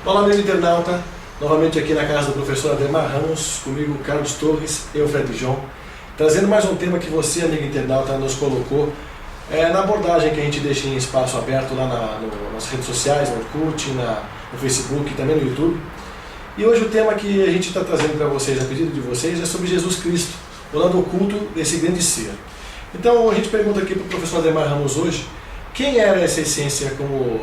Olá, amigo internauta, novamente aqui na casa do professor Ademar Ramos, comigo Carlos Torres e o Fred João, trazendo mais um tema que você, amigo internauta, nos colocou na abordagem que a gente deixa em espaço aberto lá nas redes sociais, no Orkut, no Facebook e também no YouTube. E hoje o tema que a gente está trazendo para vocês, a pedido de vocês, é sobre Jesus Cristo, o lado oculto desse grande ser. Então a gente pergunta aqui para o professor Ademar Ramos hoje, quem era essa essência como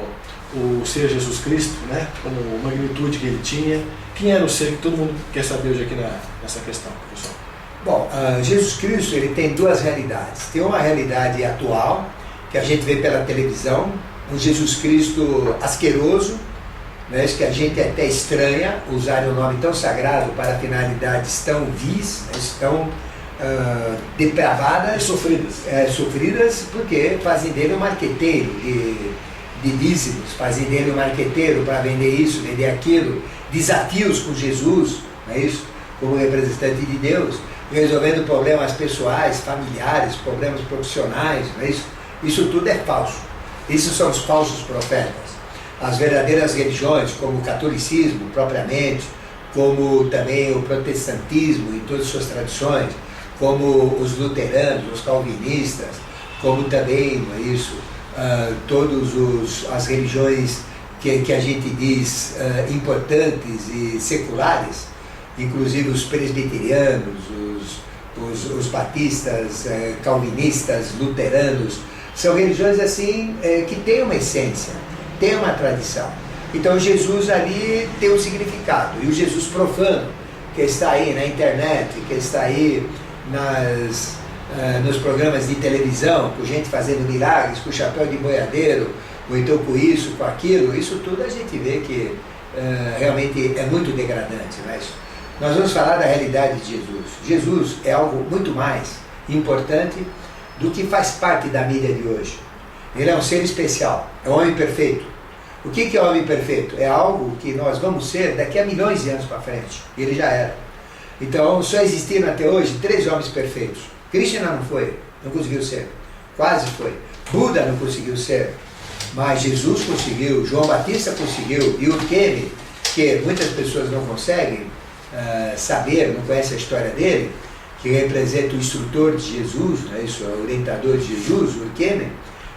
o ser Jesus Cristo, né? Como a magnitude que ele tinha, quem era o ser que todo mundo quer saber hoje aqui nessa questão, professor? Bom, Jesus Cristo ele tem duas realidades. Tem uma realidade atual, que a gente vê pela televisão, um Jesus Cristo asqueroso, né, que a gente até estranha usar um nome tão sagrado para finalidades tão vis, tão depravadas e sofridas, porque fazem dele um marqueteiro de dízimos, fazem dele um marqueteiro para vender isso, vender aquilo, desafios com Jesus, não é isso? Como representante de Deus, resolvendo problemas pessoais, familiares, problemas profissionais, não é isso? Isso tudo é falso. Isso são os falsos profetas. As verdadeiras religiões, como o catolicismo propriamente, como também o protestantismo e todas as suas tradições, como os luteranos, os calvinistas, como também, não é isso? Todas as religiões que a gente diz importantes e seculares, inclusive os presbiterianos, os batistas, calvinistas, luteranos, são religiões assim que têm uma essência, têm uma tradição. Então Jesus ali tem um significado, e o Jesus profano, que está aí na internet, que está aí nos programas de televisão, com gente fazendo milagres, com chapéu de boiadeiro, ou então com isso, com aquilo, isso tudo a gente vê que realmente é muito degradante. Mas nós vamos falar da realidade de Jesus. Jesus é algo muito mais importante do que faz parte da mídia de hoje. Ele é um ser especial, é um homem perfeito. O que é homem perfeito? É algo que nós vamos ser daqui a milhões de anos para frente. Ele já era. Então só existiram até hoje 3 homens perfeitos. Krishna não foi, não conseguiu ser, quase foi. Buda não conseguiu ser, mas Jesus conseguiu, João Batista conseguiu, e o Kemi, que muitas pessoas não conseguem saber, não conhecem a história dele, que representa o instrutor de Jesus, né, isso, o orientador de Jesus, o Kemi,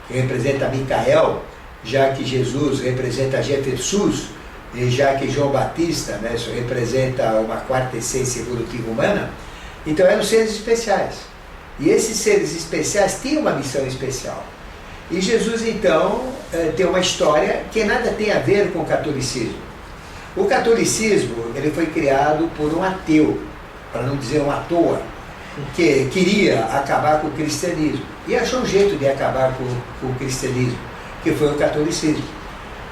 que representa Micael, já que Jesus representa Jeffersus, e já que João Batista, né, isso representa uma quarta essência evolutiva humana. Então eram seres especiais. E esses seres especiais tinham uma missão especial. E Jesus, então, tem uma história que nada tem a ver com o catolicismo. O catolicismo ele foi criado por um ateu, para não dizer um à toa, que queria acabar com o cristianismo. E achou um jeito de acabar com o cristianismo, que foi o catolicismo.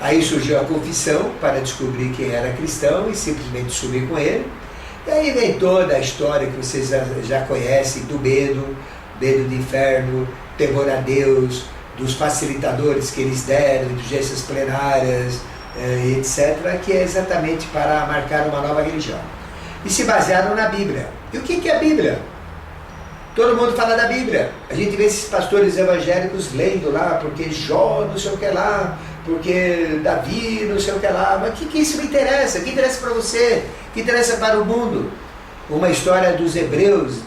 Aí surgiu a confissão para descobrir quem era cristão e simplesmente sumir com ele. E aí vem toda a história que vocês já conhecem do medo do inferno, temor a Deus, dos facilitadores que eles deram, de urgências plenárias, etc., que é exatamente para marcar uma nova religião. E se basearam na Bíblia. E o que é a Bíblia? Todo mundo fala da Bíblia. A gente vê esses pastores evangélicos lendo lá, porque Jó não sei o que lá, porque Davi não sei o que lá. Mas o que isso me interessa? O que interessa para você? O que interessa para o mundo? Uma história dos hebreus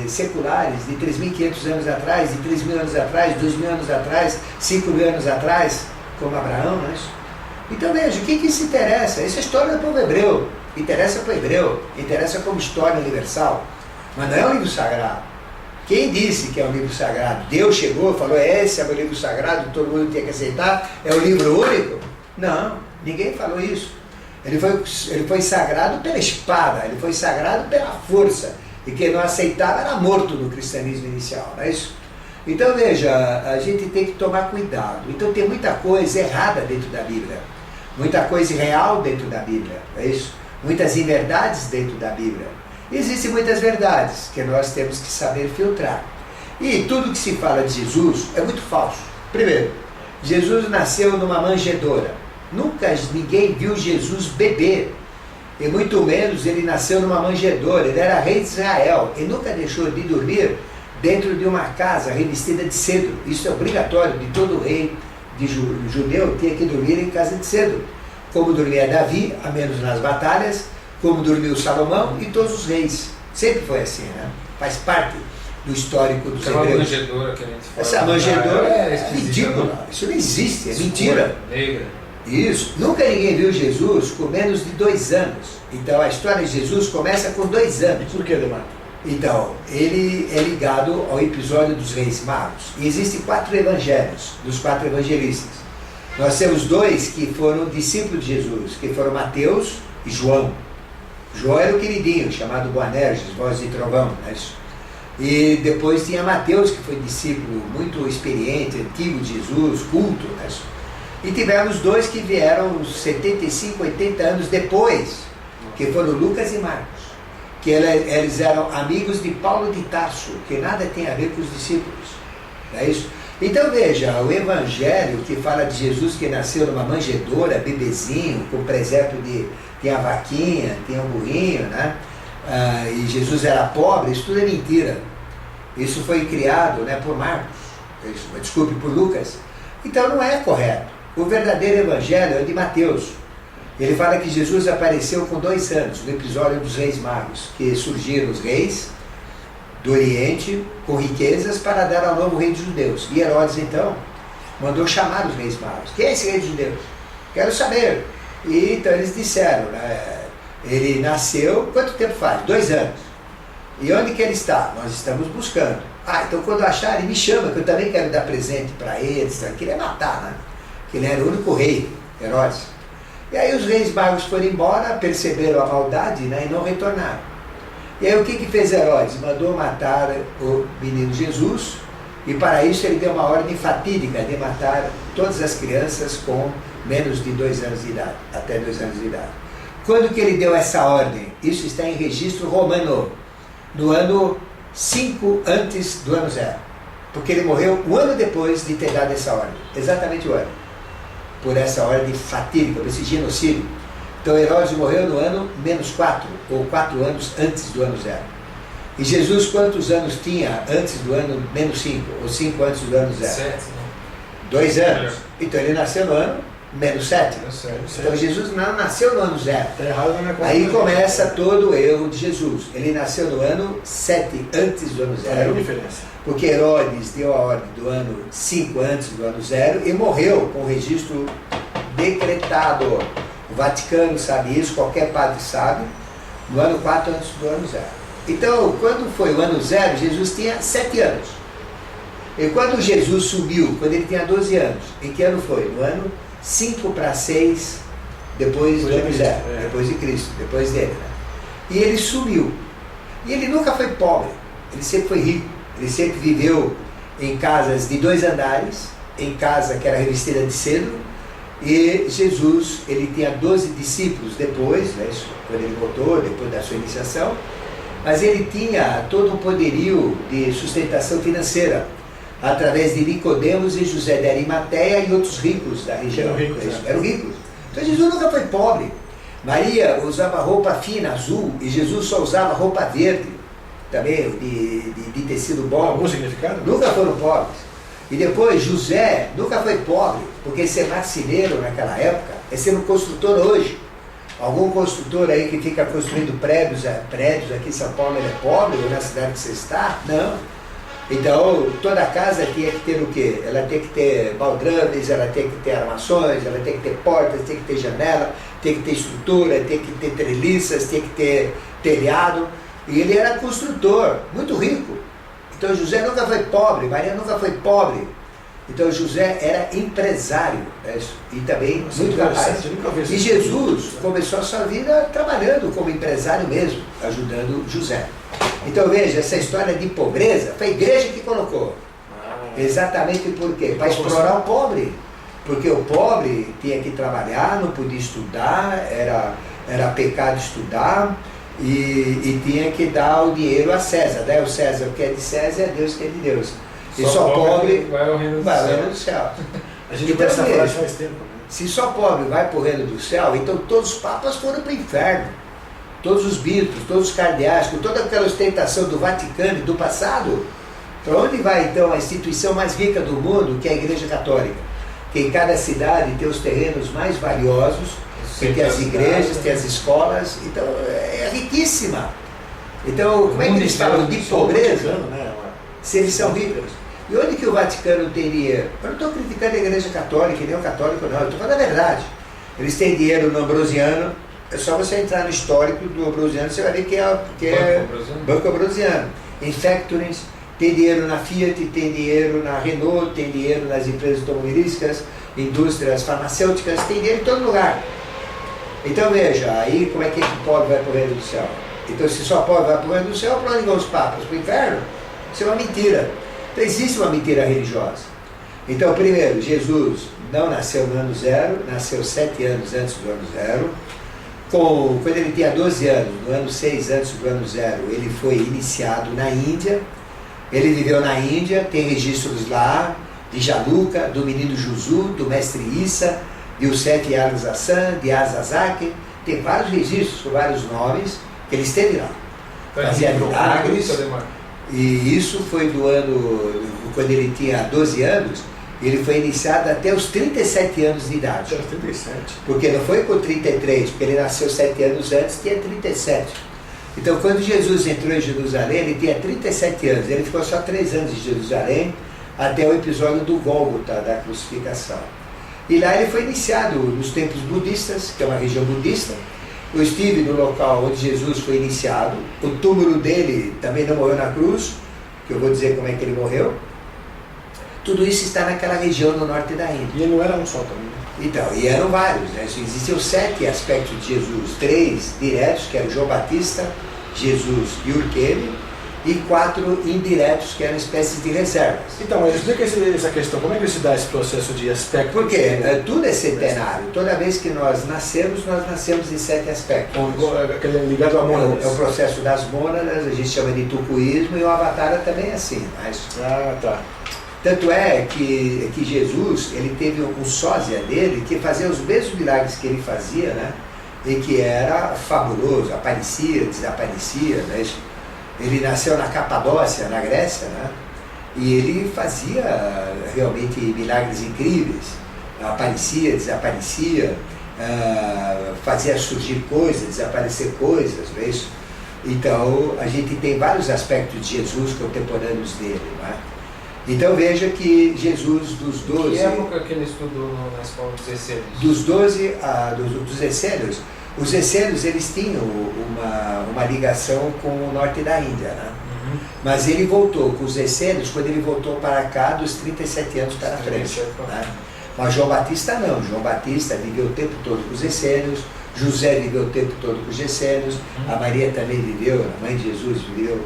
seculares de 3.500 anos atrás, de 3.000 anos atrás, 2.000 anos atrás, 5.000 anos atrás, como Abraão, não é isso? Então veja, o que isso interessa? Isso é a história do povo hebreu. Interessa para o hebreu, interessa como história universal. Mas não é um livro sagrado. Quem disse que é um livro sagrado? Deus chegou e falou, esse é o livro sagrado, todo mundo tem que aceitar, é o livro único? Não, ninguém falou isso. Ele foi sagrado pela espada, ele foi sagrado pela força, e quem não aceitava era morto no cristianismo inicial, não é isso? Então veja, a gente tem que tomar cuidado. Então tem muita coisa errada dentro da Bíblia, muita coisa irreal dentro da Bíblia, não é isso? Muitas inverdades dentro da Bíblia. Existem muitas verdades que nós temos que saber filtrar. E tudo que se fala de Jesus é muito falso. Primeiro, Jesus nasceu numa manjedoura. Nunca ninguém viu Jesus beber. E muito menos ele nasceu numa manjedoura. Ele era rei de Israel. E nunca deixou de dormir dentro de uma casa revestida de cedro. Isso é obrigatório de todo rei de judeu, tinha que dormir em casa de cedro. como dormia Davi, a menos nas batalhas, como dormiu Salomão e todos os reis. Sempre foi assim, né? Faz parte do histórico dos hebreus. Uma manjedoura que a gente fala. Essa manjedoura é ridícula, isso não existe, é mentira. Negra. Isso. Nunca ninguém viu Jesus com menos de 2 anos. Então a história de Jesus começa com 2 anos. Por que, Ademar? Então, ele é ligado ao episódio dos Reis Magos. E existem 4 evangelhos, dos 4 evangelistas. Nós temos 2 que foram discípulos de Jesus, que foram Mateus e João. João era o queridinho, chamado Boanerges, voz de trovão. Né? E depois tinha Mateus, que foi discípulo muito experiente, antigo de Jesus, culto. Né? E tivemos 2 que vieram 75, 80 anos depois, que foram Lucas e Marcos. Que eles eram amigos de Paulo de Tarso, que nada tem a ver com os discípulos. Não é isso? Então veja, o evangelho que fala de Jesus que nasceu numa manjedoura, bebezinho, com presépio tinha a vaquinha, tinha um burrinho, né? E Jesus era pobre, isso tudo é mentira. Isso foi criado, né, por Marcos, desculpe, por Lucas. Então não é correto. O verdadeiro evangelho é o de Mateus. Ele fala que Jesus apareceu com 2 anos, no episódio dos Reis Magos, que surgiram os reis do Oriente com riquezas para dar ao novo rei dos judeus. E Herodes, então, mandou chamar os Reis Magos. Quem é esse rei dos judeus? Quero saber. E então eles disseram, né, ele nasceu, quanto tempo faz? 2 anos. E onde que ele está? Nós estamos buscando. Então quando acharem, me chama, que eu também quero dar presente para eles. Ele queria matar, né? Que ele era o único rei, Herodes. E aí os Reis Magos foram embora, perceberam a maldade, né, e não retornaram. E aí o que fez Herodes? Mandou matar o menino Jesus, e para isso ele deu uma ordem fatídica de matar todas as crianças com menos de 2 anos de idade, até 2 anos de idade. Quando que ele deu essa ordem? Isso está em registro romano, no ano 5 antes do ano 0. Porque ele morreu 1 ano depois de ter dado essa ordem, exatamente o ano. Por essa ordem fatídica, por esse genocídio. Então Herodes morreu no ano -4, ou 4 anos antes do ano 0. E Jesus quantos anos tinha antes do ano -5, ou 5 antes do ano 0? 7, 2 anos. Então ele nasceu no ano -7. Então Jesus não nasceu no ano 0. Aí começa todo o erro de Jesus. Ele nasceu no ano 7 antes do ano 0. É a diferença. Porque Herodes deu a ordem do ano 5 antes do ano 0 e morreu com o registro decretado. O Vaticano sabe isso, qualquer padre sabe, no ano 4 antes do ano 0. Então, quando foi o ano 0, Jesus tinha 7 anos. E quando Jesus subiu, quando ele tinha 12 anos, em que ano foi? No ano 5 para 6, depois do ano 0, depois de Cristo, depois dele. Né? E ele subiu. E ele nunca foi pobre, ele sempre foi rico. Ele sempre viveu em casas de 2 andares, em casa que era revestida de cedro, e Jesus, ele tinha 12 discípulos depois, né, quando ele voltou, depois da sua iniciação, mas ele tinha todo um poderio de sustentação financeira, através de Nicodemos e José de Arimateia e outros ricos da região. Eram ricos. Então Jesus nunca foi pobre. Maria usava roupa fina, azul, e Jesus só usava roupa verde, também de tecido bom. Algum significado? Nunca foram pobres. E depois José nunca foi pobre, porque ser marceneiro naquela época é ser um construtor hoje. Algum construtor aí que fica construindo prédios aqui em São Paulo, ele é pobre, ou na cidade que você está? Não. Então toda casa tinha que ter o quê? Ela tem que ter baldrames, ela tem que ter armações, ela tem que ter portas, tem que ter janela, tem que ter estrutura, tem que ter treliças, tem que ter telhado. E ele era construtor, muito rico. Então José nunca foi pobre, Maria nunca foi pobre. Então José era empresário, né? E também muito capaz. E Jesus começou a sua vida trabalhando como empresário mesmo, ajudando José. Então veja, essa história de pobreza foi a igreja que colocou. Exatamente por quê? Para explorar o pobre. Porque o pobre tinha que trabalhar, não podia estudar, era pecado estudar. E tinha que dar o dinheiro a César, né? O César o que é de César, é Deus que é de Deus. E só pobre vai ao reino do céu. A gente então, essa frase faz tempo. Né? Se só pobre vai para o reino do céu, então todos os papas foram para o inferno. Todos os bispos, todos os cardeais, com toda aquela ostentação do Vaticano e do passado. Para onde vai então a instituição mais rica do mundo, que é a Igreja Católica? Que em cada cidade tem os terrenos mais valiosos, tem as igrejas, tem as escolas, então é riquíssima. Então, como é que eles falam de pobreza se eles são ricos? E onde que o Vaticano tem dinheiro? Eu não estou criticando a Igreja Católica, nem o católico não, eu estou falando a verdade. Eles têm dinheiro no Ambrosiano, é só você entrar no histórico do Ambrosiano, você vai ver que é Banco Ambrosiano. Em Factorings, tem dinheiro na Fiat, tem dinheiro na Renault, tem dinheiro nas empresas automobilísticas, indústrias farmacêuticas, tem dinheiro em todo lugar. Então veja, aí como é que o pobre vai para o reino do céu? Então se só pobre vai para o reino do céu, para onde vão os papas? Para o inferno? Isso é uma mentira. Então existe uma mentira religiosa. Então primeiro, Jesus não nasceu no ano zero, nasceu 7 anos antes do ano zero. Quando ele tinha 12 anos, no ano 6 antes do ano zero, ele foi iniciado na Índia. Ele viveu na Índia, tem registros lá, de Jaluka, do menino Juzu, do mestre Issa, de Yosef Yarzassan, de Azazaki. Tem vários registros com vários nomes que ele esteve lá. Fazia milagres. E isso foi do ano, quando ele tinha 12 anos, ele foi iniciado até os 37 anos de idade. Até os 37. Porque não foi com 33, porque ele nasceu 7 anos antes, tinha 37. Então, quando Jesus entrou em Jerusalém, ele tinha 37 anos. Ele ficou só 3 anos em Jerusalém, até o episódio do Gólgota, da crucificação. E lá ele foi iniciado nos templos budistas, que é uma região budista. Eu estive no local onde Jesus foi iniciado. O túmulo dele também não morreu na cruz, que eu vou dizer como é que ele morreu. Tudo isso está naquela região no norte da Índia. E ele não era um só também, né? Então, e eram vários, né? Existiam 7 aspectos de Jesus, 3 diretos, que eram João Batista, Jesus e Urquele, e 4 indiretos, que eram espécies de reservas. Então, mas explica essa questão, como é que se dá esse processo de aspecto? Porque tudo é centenário, toda vez que nós nascemos em 7 aspectos. Ligado a mônadas. É o processo das mônadas, a gente chama de tucuísmo, e o Avatar também é assim. Mas... Ah, tá. Tanto é que Jesus, ele teve um sósia dele que fazia os mesmos milagres que ele fazia, né? E que era fabuloso, aparecia, desaparecia, né? Ele nasceu na Capadócia, na Grécia, né? E ele fazia realmente milagres incríveis, aparecia, desaparecia, fazia surgir coisas, desaparecer coisas, não é isso? Então, a gente tem vários aspectos de Jesus contemporâneos dele, não é? Então veja que Jesus dos 12... Que época que ele estudou na escola dos essênios? Dos 12 dos essênios, os essênios eles tinham uma ligação com o norte da Índia, né? Uhum. Mas ele voltou com os essênios quando ele voltou para cá dos 37 anos para frente. Né? Mas João Batista não, João Batista viveu o tempo todo com os essênios, José viveu o tempo todo com os essênios, a Maria também viveu, a mãe de Jesus viveu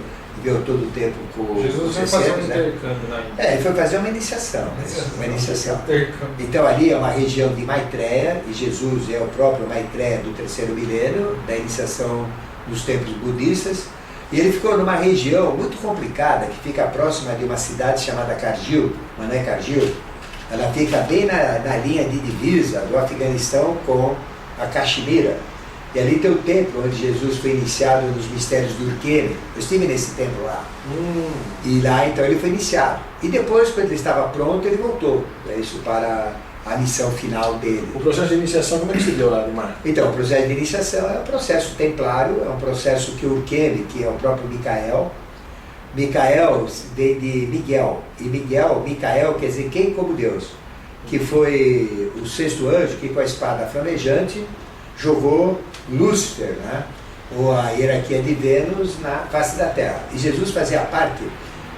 todo o tempo com Jesus os foi fazer um essênios, intercâmbio na Índia. ele foi fazer uma iniciação. Então ali é uma região de Maitreya, e Jesus é o próprio Maitreya do 3º milênio, da iniciação dos templos budistas, e ele ficou numa região muito complicada, que fica próxima de uma cidade chamada Kargil, mas não é Kargil, ela fica bem na linha de divisa do Afeganistão com a Caxemira. E ali tem o templo onde Jesus foi iniciado nos mistérios do Urquele. Eu estive nesse templo lá. E lá então ele foi iniciado. E depois, quando ele estava pronto, ele voltou. Isso para a missão final dele. O processo de iniciação, como é que se deu lá, Neymar? Então, o processo de iniciação é um processo templário, é um processo que o Urquele, que é o próprio Micael vem de Miguel. E Micael quer dizer quem como Deus. Que foi o 6º anjo que com a espada flamejante jogou Lúcifer, né? Ou a hierarquia de Vênus na face da Terra. E Jesus fazia parte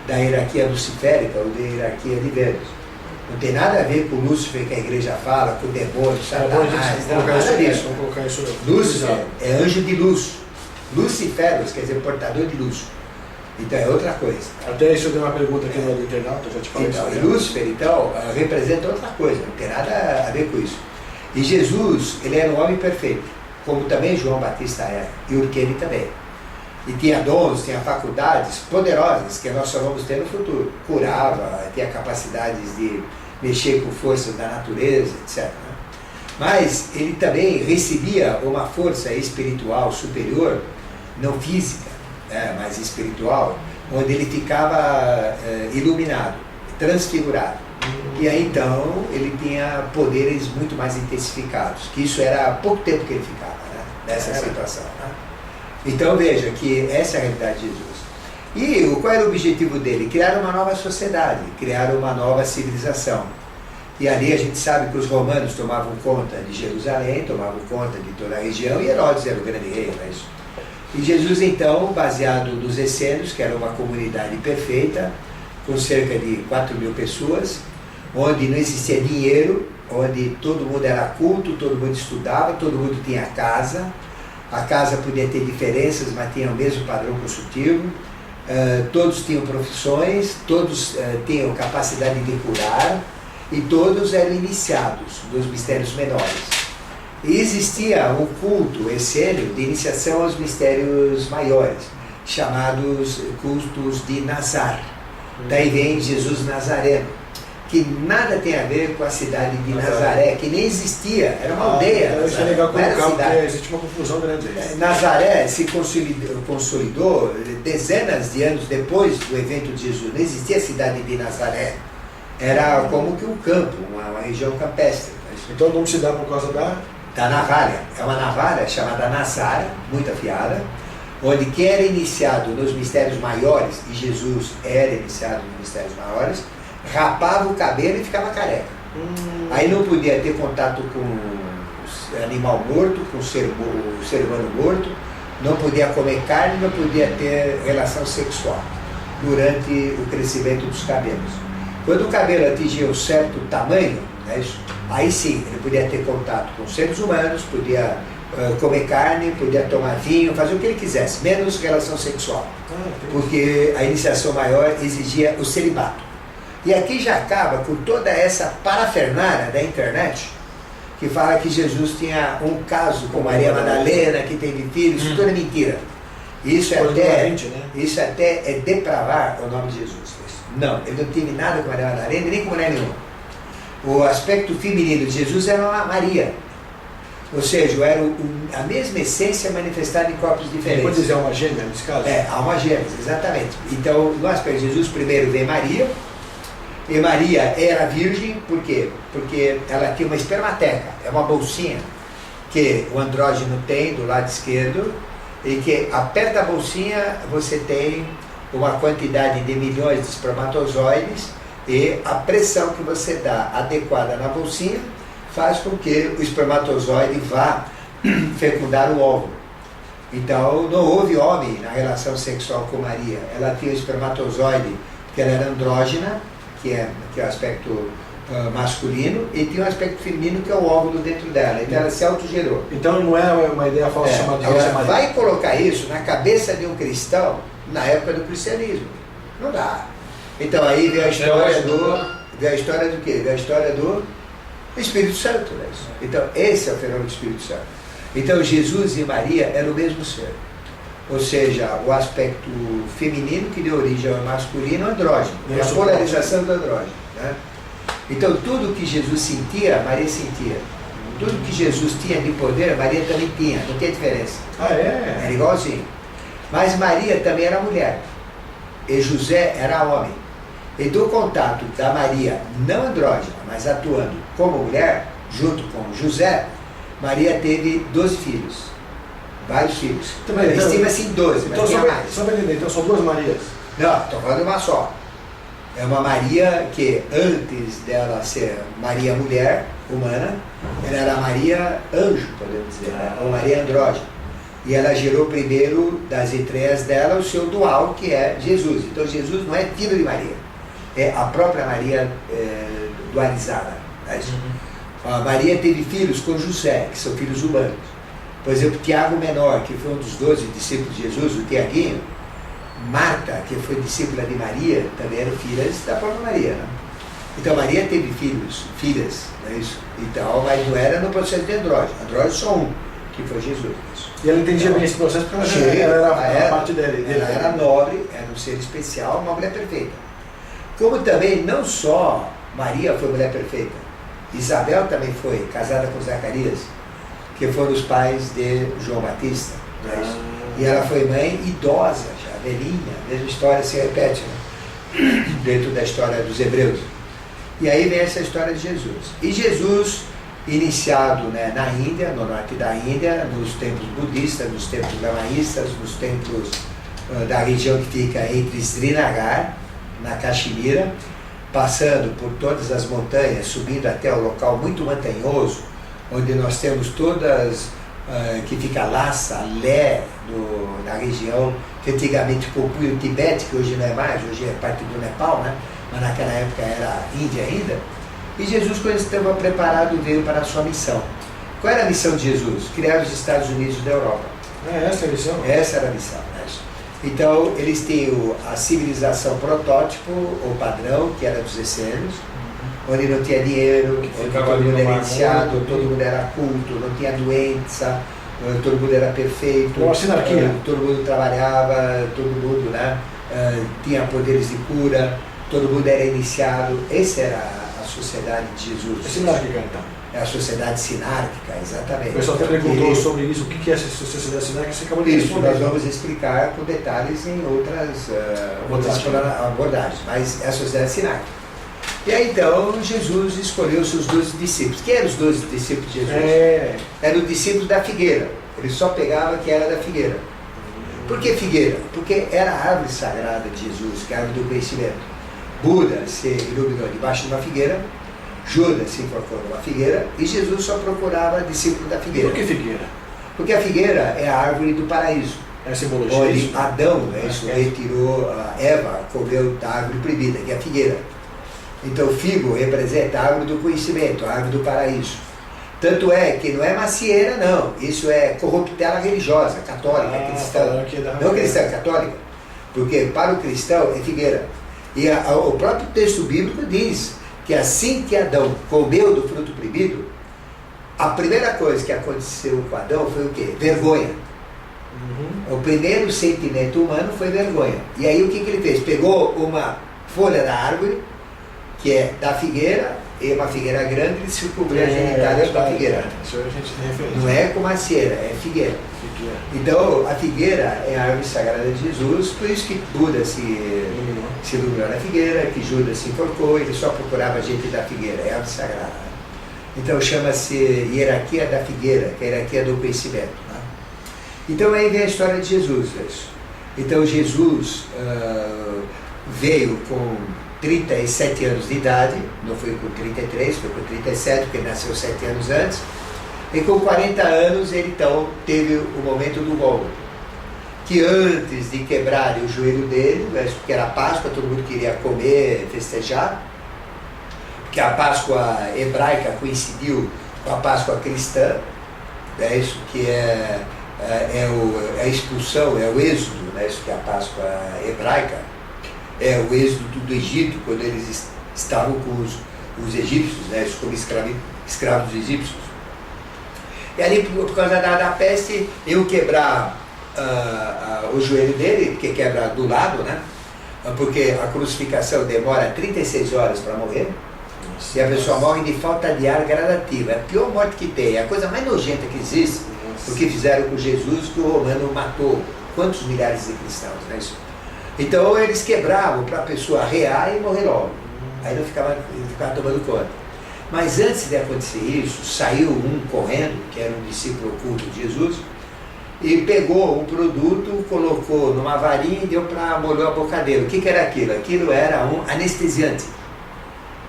da hierarquia luciférica ou da hierarquia de Vênus. Não tem nada a ver com Lúcifer que a igreja fala, com o demônio, Satanás, nada disso. Lúcifer é anjo de luz. Luciferus quer dizer portador de luz. Então é outra coisa. Até isso eu dei uma pergunta aqui no internauta, eu já te falei então, isso. E Lúcifer, então, representa outra coisa, não tem nada a ver com isso. E Jesus, ele era um homem perfeito, como também João Batista é, e Urquele também. E tinha dons, tinha faculdades poderosas que nós só vamos ter no futuro. Curava, tinha capacidades de mexer com forças da natureza, etc. Mas ele também recebia uma força espiritual superior, não física, mas espiritual, onde ele ficava iluminado, transfigurado. E aí então ele tinha poderes muito mais intensificados, que isso era há pouco tempo que ele ficava, né? Nessa situação. Né? Então veja que essa é a realidade de Jesus. E qual era o objetivo dele? Criar uma nova sociedade, criar uma nova civilização. E ali a gente sabe que os romanos tomavam conta de Jerusalém, tomavam conta de toda a região, e Herodes era o grande rei, não é isso? E Jesus então, baseado nos essênios, que era uma comunidade perfeita, com cerca de 4.000 pessoas, onde não existia dinheiro, onde todo mundo era culto, todo mundo estudava, todo mundo tinha casa. A casa podia ter diferenças, mas tinha o mesmo padrão consultivo. Todos tinham profissões, todos tinham capacidade de curar, e todos eram iniciados nos mistérios menores. E existia um culto essênio de iniciação aos mistérios maiores, chamados cultos de Nazar. Daí vem Jesus Nazareno, que nada tem a ver com a cidade de Nazaré, que nem existia, era uma aldeia. Isso é legal colocar, porque existe uma confusão grande aí. Nazaré se consolidou dezenas de anos depois do evento de Jesus. Não existia a cidade de Nazaré, era como que um campo, uma região campestre. Então o nome se dá por causa da navalha. É uma navalha chamada Nazar, muito afiada, onde quem era iniciado nos mistérios maiores, e Jesus era iniciado nos mistérios maiores, rapava o cabelo e ficava careca. Aí não podia ter contato com animal morto, com o ser humano morto, não podia comer carne, não podia ter relação sexual durante o crescimento dos cabelos. Quando o cabelo atingia um certo tamanho, né, aí sim, ele podia ter contato com seres humanos, podia comer carne, podia tomar vinho, fazer o que ele quisesse, menos relação sexual, porque a iniciação maior exigia o celibato. E aqui já acaba com toda essa parafernália da internet, que fala que Jesus tinha um caso com Maria Madalena, que teve filhos, isso tudo é mentira. Isso até é depravar o nome de Jesus. Não, ele não teve nada com Maria Madalena, nem com mulher nenhuma. O aspecto feminino de Jesus era uma Maria. Ou seja, era a mesma essência manifestada em corpos diferentes. Pode dizer alma gêmea nesse caso? Alma gêmea, exatamente. Então, no aspecto de Jesus, primeiro vem Maria, e Maria era virgem, por quê? Porque ela tinha uma espermateca, é uma bolsinha que o andrógeno tem do lado esquerdo, e que aperta a bolsinha, você tem uma quantidade de milhões de espermatozoides, e a pressão que você dá adequada na bolsinha faz com que o espermatozoide vá fecundar o óvulo. Então não houve homem na relação sexual com Maria. Ela tinha o espermatozoide, que ela era andrógena, que é o aspecto masculino, e tinha um aspecto feminino, que é o óvulo dentro dela. Então ela se autogerou. Então não é uma ideia falsa chamada de Maria. Vai colocar isso na cabeça de um cristão na época do cristianismo. Não dá. Então aí vem a história do quê? Vem a história do Espírito Santo. Né? Então esse é o fenômeno do Espírito Santo. Então Jesus e Maria eram o mesmo ser. Ou seja, o aspecto feminino que deu origem ao masculino andrógeno. É a polarização do andrógeno. Né? Então tudo que Jesus sentia, Maria sentia. Tudo que Jesus tinha de poder, Maria também tinha. Não tem diferença. Era igualzinho. Mas Maria também era mulher. E José era homem. E do contato da Maria, não andrógena, mas atuando como mulher, junto com José, Maria teve 12 filhos. Vários filhos. Estima-se em 12, mas tinha mais. Só para entender, então são duas Marias? Não, estou falando de uma só. É uma Maria que, antes dela ser Maria mulher, humana, ela era Maria anjo, podemos dizer, ou Maria andrógena. E ela gerou primeiro das entranhas dela o seu dual, que é Jesus. Então Jesus não é filho de Maria, é a própria Maria dualizada. Né? A Maria teve filhos com José, que são filhos humanos. Por exemplo, Tiago Menor, que foi um dos 12 discípulos de Jesus, o Tiaguinho. Marta, que foi discípula de Maria, também eram filhas da própria Maria. Né? Então Maria teve filhas, não é isso? Então, mas não era no processo de andrógeno. Andrógeno só um, que foi Jesus. E ela entendia bem esse processo porque ela era a parte dele. Ela era nobre, era um ser especial, uma mulher perfeita. Como também não só Maria foi mulher perfeita, Isabel também foi, casada com Zacarias, que foram os pais de João Batista. E ela foi mãe idosa, já velhinha, a mesma história se repete, né? Dentro da história dos hebreus. E aí vem essa história de Jesus. E Jesus, iniciado, né, na Índia, no norte da Índia, nos templos budistas, nos templos lamaístas, nos templos da região que fica entre Srinagar, na Caxemira, passando por todas as montanhas, subindo até o local muito montanhoso, onde nós temos todas, que fica Lhasa, Lé, na região que antigamente compunha o Tibete, que hoje não é mais, hoje é parte do Nepal, né? Mas naquela época era Índia ainda. E Jesus, quando estava preparado, veio para a sua missão. Qual era a missão de Jesus? Criar os Estados Unidos da Europa. Essa é a missão? Essa era a missão, né? Então, eles têm a civilização protótipo, ou padrão, que era dos essênios, onde não tinha dinheiro, onde todo mundo era iniciado, todo mundo era culto, não tinha doença, todo mundo era perfeito, todo mundo trabalhava, todo mundo, né, tinha poderes de cura, todo mundo era iniciado. Essa era a sociedade de Jesus. É sinárquica, então? É a sociedade sinárquica, exatamente. O pessoal até perguntou sobre isso, o que é essa sociedade sinárquica, você acabou de responder. Isso, nós vamos explicar com detalhes em outras abordagens, mas é a sociedade sinárquica. E aí então Jesus escolheu seus 12 discípulos. Quem eram os 12 discípulos de Jesus? Eram os discípulos da figueira. Ele só pegava que era da figueira. Por que figueira? Porque era a árvore sagrada de Jesus, que é a árvore do conhecimento. Buda se iluminou debaixo de uma figueira, Judas se enforcou numa figueira, e Jesus só procurava discípulo da figueira. Por que figueira? Porque a figueira é a árvore do paraíso. É a simbologia. Onde Adão, retirou, Eva comeu da árvore proibida, que é a figueira. Então o figo representa a árvore do conhecimento, a árvore do paraíso. Tanto é que não é macieira, não. Isso é corruptela religiosa, católica, cristã. Não cristã, católica. Porque para o cristão é figueira. E o próprio texto bíblico diz que assim que Adão comeu do fruto proibido, a primeira coisa que aconteceu com Adão foi o quê? Vergonha. O primeiro sentimento humano foi vergonha. E aí o que ele fez? Pegou uma folha da árvore, que é da figueira, e uma figueira grande, e se cobriu a genitália com a figueira. Isso a gente tem referência. Não é com macieira, é figueira. Então a figueira é a árvore sagrada de Jesus, por isso que Buda se iluminou na figueira, que Judas se enforcou, ele só procurava a gente da figueira, é a árvore sagrada. Então chama-se hierarquia da figueira, que é a hierarquia do conhecimento. Né? Então aí vem a história de Jesus. Isso. Então Jesus veio com 37 anos de idade, não foi com 33, foi com 37, porque ele nasceu 7 anos antes. E com 40 anos ele então teve o momento do Gólgota, que antes de quebrar o joelho dele, porque era Páscoa, todo mundo queria comer, festejar, porque a Páscoa hebraica coincidiu com a Páscoa cristã, é isso que é a expulsão, é o êxodo, né? Isso que é a Páscoa hebraica, é o êxodo do Egito, quando eles estavam com os egípcios, né? Como escravos dos egípcios. E ali, por causa da peste, eu quebrar o joelho dele, porque quebra do lado, né? Porque a crucificação demora 36 horas para morrer. E a pessoa morre de falta de ar gradativa. É a pior morte que tem, é a coisa mais nojenta que existe. O que fizeram com Jesus, que o romano matou quantos milhares de cristãos, né? Então eles quebravam para a pessoa rear e morrer logo. Aí não ficava tomando conta. Mas antes de acontecer isso, saiu um correndo, que era um discípulo oculto de Jesus, e pegou um produto, colocou numa varinha e deu para molhar a boca dele. O que era aquilo? Aquilo era um anestesiante,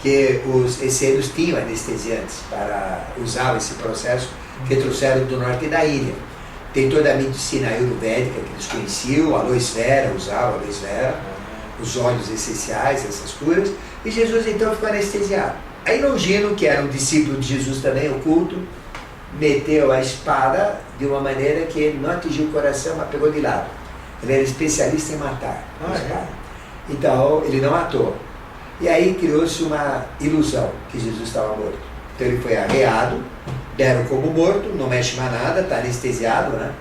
que os essênios tinham anestesiantes para usar esse processo, que trouxeram do norte da Índia. Tem toda a medicina ayurvédica que eles conheciam, a aloe vera, usavam a aloe vera, os óleos essenciais, essas curas, e Jesus então ficou anestesiado. Aí Longino, que era um discípulo de Jesus também, oculto, meteu a espada de uma maneira que ele não atingiu o coração, mas pegou de lado. Ele era especialista em matar a espada. Então, ele não matou. E aí criou-se uma ilusão, que Jesus estava morto. Então ele foi arreado, deram como morto, não mexe mais nada, está anestesiado, né?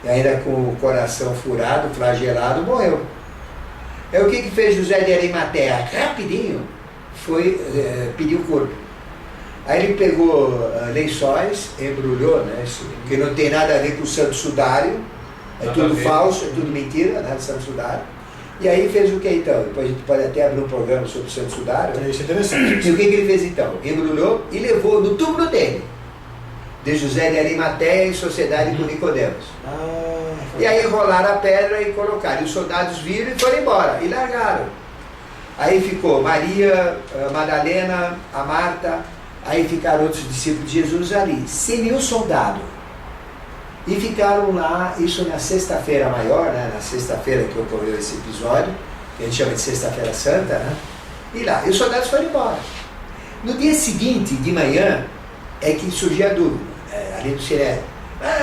E ainda com o coração furado, flagelado, morreu. Aí o que fez José de Arimateia? Rapidinho, foi pedir o corpo. Aí ele pegou lençóis, embrulhou, né, que não tem nada a ver com o santo sudário, é tudo falso, é tudo mentira, nada de santo sudário. E aí fez o que então? Depois a gente pode até abrir um programa sobre o Santo Sudário. Isso é interessante. E o que ele fez então? Embrulhou e levou no túmulo dele, de José de Arimateia, em sociedade com Nicodemos. E aí rolaram a pedra e colocaram. E os soldados viram e foram embora. E largaram. Aí ficou Maria, a Madalena, a Marta. Aí ficaram outros discípulos de Jesus ali, sem nenhum soldado. E ficaram lá, isso na sexta-feira maior, né? Na sexta-feira que ocorreu esse episódio, que a gente chama de Sexta-feira Santa, né? E lá, e os soldados foram embora. No dia seguinte, de manhã, é que surgia a dúvida, ali do Sinédrio.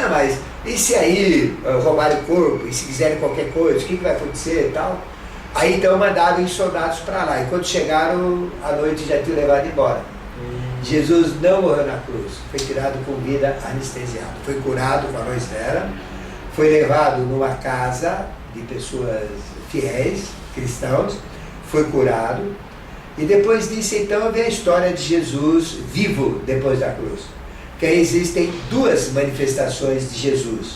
Mas e se aí roubarem o corpo, e se quiserem qualquer coisa, o que vai acontecer e tal? Aí então mandaram os soldados para lá, e quando chegaram, à noite já tinham levado embora. Jesus não morreu na cruz, foi tirado com vida anestesiado, foi curado com a luz dela, foi levado numa casa de pessoas fiéis, cristãos, foi curado, e depois disso então vem a história de Jesus vivo depois da cruz. Que aí existem duas manifestações de Jesus,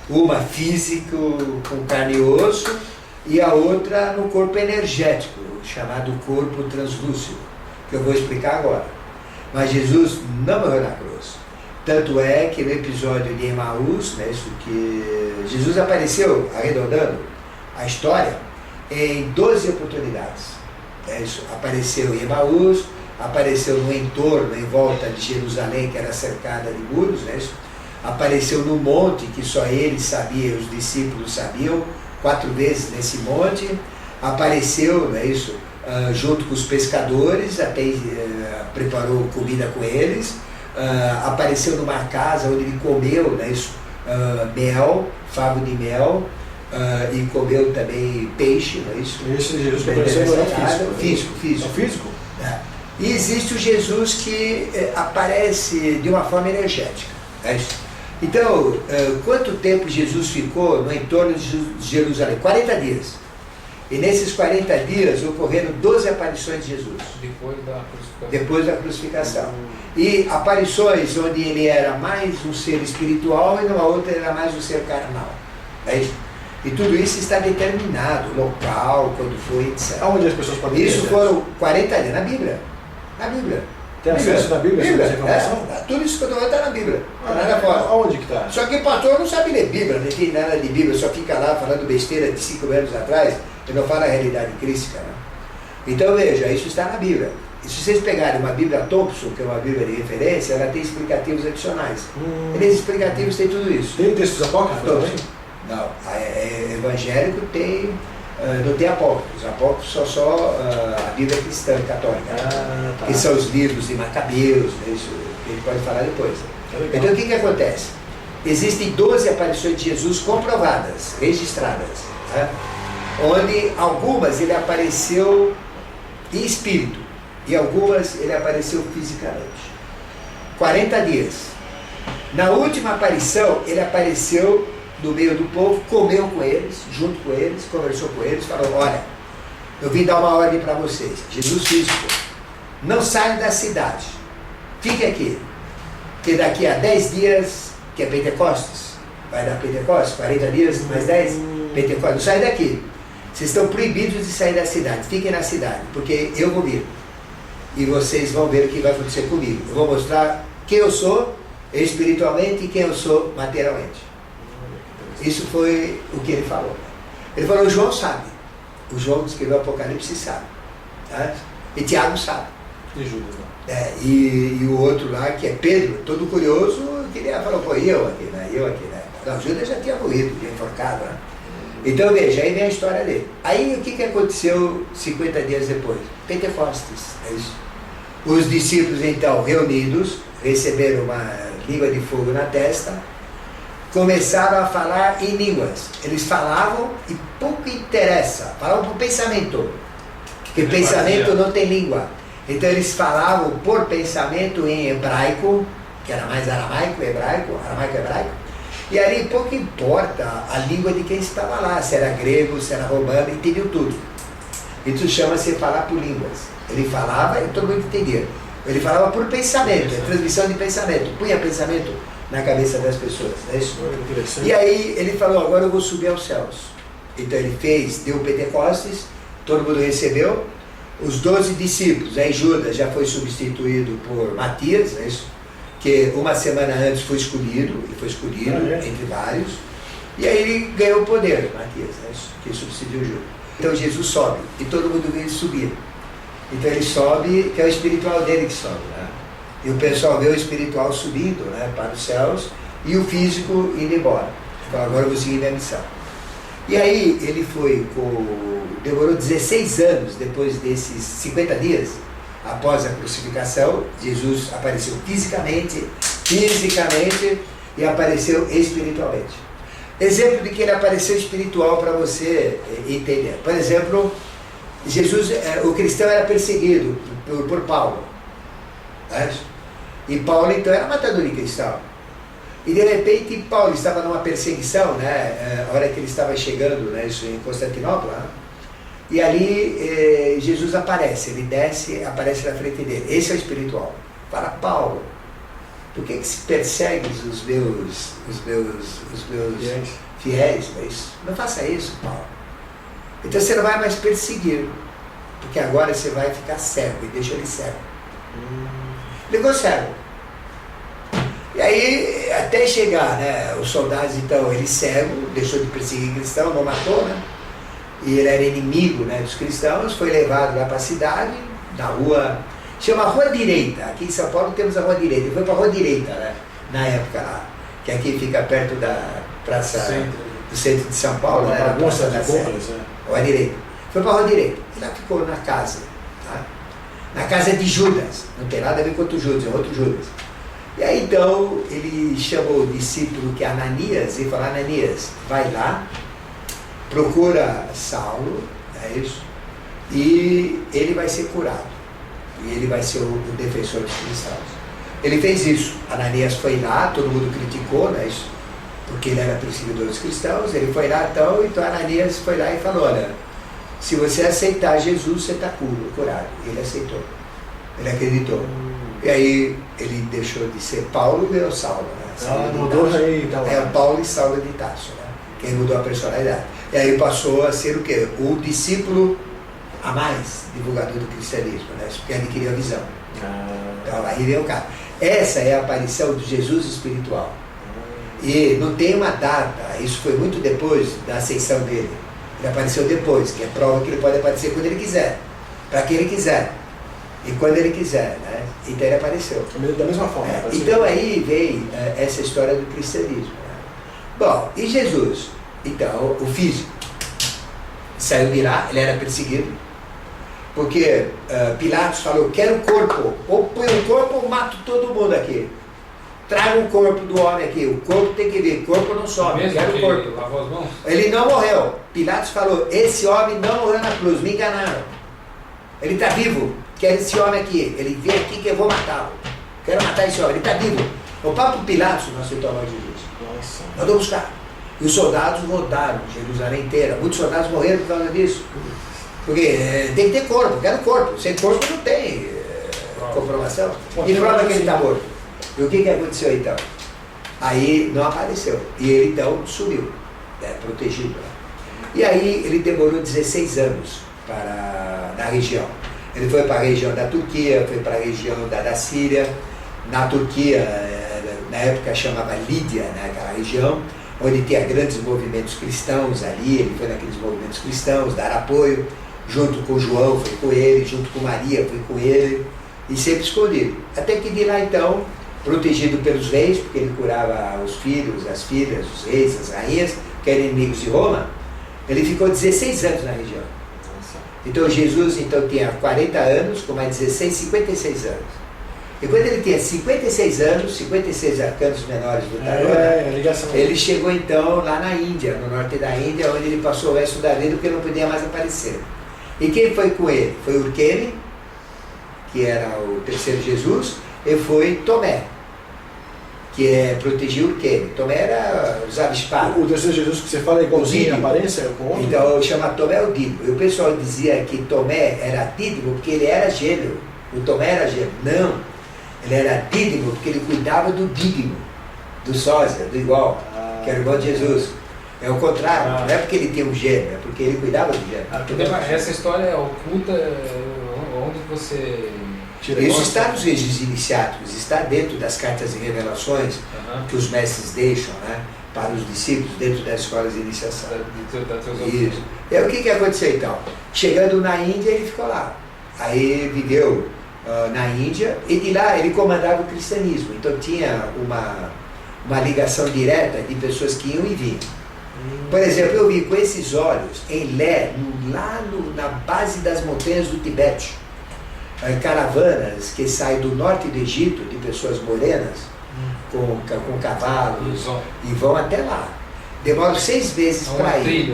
uma física com carne e osso, e a outra no corpo energético, chamado corpo translúcido, que eu vou explicar agora. Mas Jesus não morreu na cruz. Tanto é que no episódio de Emaús, né, isso que Jesus apareceu, arredondando a história, em 12 oportunidades. Isso, apareceu em Emaús, apareceu no entorno, em volta de Jerusalém, que era cercada de muros, né, isso, apareceu no monte, que só ele sabia, os discípulos sabiam, 4 vezes nesse monte, apareceu, né, isso, junto com os pescadores, até preparou comida com eles, apareceu numa casa onde ele comeu, né, isso, mel, favo de mel, e comeu também peixe, não é isso? Esse Jesus que apareceu não é físico. Físico. É físico? E existe o Jesus que aparece de uma forma energética. É isso. Então, quanto tempo Jesus ficou no entorno de Jerusalém? 40 dias. E nesses 40 dias ocorreram 12 aparições de Jesus. Depois da crucificação. E aparições onde ele era mais um ser espiritual e numa outra era mais um ser carnal. É isso. E tudo isso está determinado, local, quando foi, etc. Aonde as pessoas podem ver? Isso foram 40 dias, na Bíblia. Na Bíblia. Tem acesso na Bíblia sobre essa informação? Tudo isso que eu estou falando está na Bíblia. Está nada fora. Aonde que está? Só que o pastor não sabe ler Bíblia, não tem nada de Bíblia, só fica lá falando besteira de 5 anos atrás, e não fala a realidade crística. Né? Então veja, isso está na Bíblia. E se vocês pegarem uma Bíblia Thompson, que é uma Bíblia de referência, ela tem explicativos adicionais. E nesses explicativos tem tudo isso. Tem textos apócrifos também? Não, evangélico tem, não tem apócrifos. Apócrifos só a Bíblia cristã católica, tá. Que são os livros de Macabeus, né, isso a gente pode falar depois. Então o que acontece? Existem 12 aparições de Jesus comprovadas, registradas, né, onde algumas ele apareceu em espírito e algumas ele apareceu fisicamente. 40 dias. Na última aparição ele apareceu no meio do povo, comeu com eles, junto com eles, conversou com eles, falou: olha, eu vim dar uma ordem para vocês, Jesus físico, não saiam da cidade, fiquem aqui, que daqui a 10 dias, que é Pentecostes, vai dar Pentecostes, 40 dias, mais 10, Pentecostes, não saiam daqui, vocês estão proibidos de sair da cidade, fiquem na cidade, porque eu vou vir, e vocês vão ver o que vai acontecer comigo, eu vou mostrar quem eu sou espiritualmente e quem eu sou materialmente. Isso foi o que ele falou. Ele falou: o João sabe. O João que escreveu o Apocalipse sabe. Tá? E Tiago sabe. E Judas, né? E o outro lá, que é Pedro, todo curioso, queria falar: pô, eu aqui, né? Não, Judas já tinha morrido, já enforcado, né? Então veja, aí vem a história dele. Aí o que aconteceu 50 dias depois? Pentecostes. É isso. Os discípulos então reunidos, receberam uma língua de fogo na testa, começaram a falar em línguas. Eles falavam e pouco interessa, falavam por pensamento, porque pensamento não tem língua. Então eles falavam por pensamento em hebraico, que era mais aramaico, hebraico, e ali pouco importa a língua de quem estava lá, se era grego, se era romano, entendiam tudo. Isso chama-se falar por línguas. Ele falava e todo mundo entendia. Ele falava por pensamento, é transmissão de pensamento, punha pensamento na cabeça das pessoas, é isso? Interessante. E aí ele falou: agora eu vou subir aos céus. Então ele deu Pentecostes, todo mundo recebeu, os 12 discípulos, aí Judas já foi substituído por Matias, né, que uma semana antes foi escolhido entre vários, e aí ele ganhou o poder, Matias, né, que substituiu Judas. Então Jesus sobe, e todo mundo vê ele subir. Então ele sobe, que é o espiritual dele que sobe, né? E o pessoal vê o espiritual subindo, né, para os céus, e o físico indo embora. Então agora eu vou seguir minha missão. E aí ele demorou 16 anos depois desses 50 dias, após a crucificação, Jesus apareceu fisicamente e apareceu espiritualmente. Exemplo de que ele apareceu espiritual para você entender. Por exemplo, Jesus, o cristão era perseguido por Paulo, né? E Paulo então era matador de cristão. E de repente Paulo estava numa perseguição, né? A hora que ele estava chegando, né? Isso em Constantinopla, né? E ali Jesus aparece, ele desce, aparece na frente dele. Esse é o espiritual. Fala, Paulo, por que se persegues os meus fiéis? Mas não faça isso, Paulo. Então você não vai mais perseguir, porque agora você vai ficar cego, e deixa ele cego. Ele ficou cego. E aí, até chegar, né, os soldados, então, ele cego, deixou de perseguir cristão, não matou, né? E ele era inimigo, né, dos cristãos, foi levado lá para a cidade, na rua, chama Rua Direita. Aqui em São Paulo temos a Rua Direita. Ele foi para a Rua Direita, né, na época lá, que aqui fica perto da praça do centro de São Paulo, né, na Praça da Sé. Rua Direita. Foi para a Rua Direita. E lá ficou na casa, tá? Na casa de Judas. Não tem nada a ver com outro Judas, é outro Judas. E aí então ele chamou o discípulo que é Ananias e falou, Ananias, vai lá, procura Saulo, é isso, e ele vai ser curado. E ele vai ser o defensor dos cristãos. Ele fez isso. Ananias foi lá, todo mundo criticou, né, isso, porque ele era perseguidor dos cristãos. Ele foi lá então Ananias foi lá e falou, olha, se você aceitar Jesus, você está curado. E ele aceitou. Ele acreditou. E aí ele deixou de ser Paulo e virou Saulo, né? Mudou aí então. É Paulo e Saulo de Tarso, né? Quem mudou a personalidade. E aí passou a ser o quê? O discípulo a mais divulgador do cristianismo, né? Porque adquiriu a visão. Então aí vem o cara. Essa é a aparição de Jesus espiritual. E não tem uma data, isso foi muito depois da ascensão dele. Ele apareceu depois, que é prova que ele pode aparecer quando ele quiser, para quem ele quiser. E quando ele quiser, né? Então ele apareceu. Da mesma forma. Então aí vem essa história do cristianismo. Né? Bom, e Jesus? Então, o físico saiu de lá, ele era perseguido, porque Pilatos falou, quero o corpo, ou põe o corpo ou mato todo mundo aqui. Traga o corpo do homem aqui, o corpo tem que vir, o corpo não sobe, quero o corpo. Lavou as mãos? Ele não morreu. Pilatos falou, esse homem não morreu na cruz, me enganaram. Ele está vivo. Quero esse homem aqui, ele vem aqui que eu vou matá-lo. Quero matar esse homem, ele está vivo. O próprio Pilatos não aceitou a morte de Jesus. Nossa. Mandou buscar. E os soldados rodaram Jerusalém inteira. Muitos soldados morreram por causa disso. Porque tem que ter corpo, quero corpo. Sem corpo não tem comprovação. E prova que ele está morto. E o que aconteceu então? Aí não apareceu. E ele então sumiu, né, protegido. E aí ele demorou 16 anos na região. Ele foi para a região da Turquia, foi para a região da Síria. Na Turquia, na época chamava Lídia, né, aquela região, onde tinha grandes movimentos cristãos ali. Ele foi naqueles movimentos cristãos, dar apoio, junto com João, foi com ele, junto com Maria, foi com ele, e sempre escolhido. Até que de lá então, protegido pelos reis, porque ele curava os filhos, as filhas, os reis, as rainhas, que eram inimigos de Roma, ele ficou 16 anos na região. Então Jesus então tinha 40 anos, com mais 16, 56 anos. E quando ele tinha 56 anos, 56 arcanos menores do tarô, ele chegou então lá na Índia, no norte da Índia, onde ele passou o resto da vida porque não podia mais aparecer. E quem foi com ele? Foi Urquene, que era o terceiro Jesus, e foi Tomé, que protegia Urquene. Tomé usava espada. O terceiro Jesus que você fala é igualzinho em aparência? Então chama Tomé o Dídimo. E o pessoal dizia que Tomé era Dídimo porque ele era gêmeo. O Tomé era gêmeo. Não, ele era Dídimo porque ele cuidava do Dídimo, do sósia, do igual, que era o irmão de Jesus. É o contrário, não é porque ele tem um gêmeo, é porque ele cuidava do gêmeo. Essa história é oculta, onde você... Isso está nos registros iniciáticos, está dentro das cartas e revelações que os mestres deixam, né, para os discípulos dentro das escolas de iniciação. Isso. E aí o que aconteceu então? Chegando na Índia, ele ficou lá. Aí viveu na Índia e de lá ele comandava o cristianismo. Então tinha uma ligação direta de pessoas que iam e vinham. Por exemplo, eu vi com esses olhos em Lé, na base das montanhas do Tibete, caravanas que saem do norte do Egito, de pessoas morenas, com cavalos, e vão até lá. Demoram 6 meses para ir.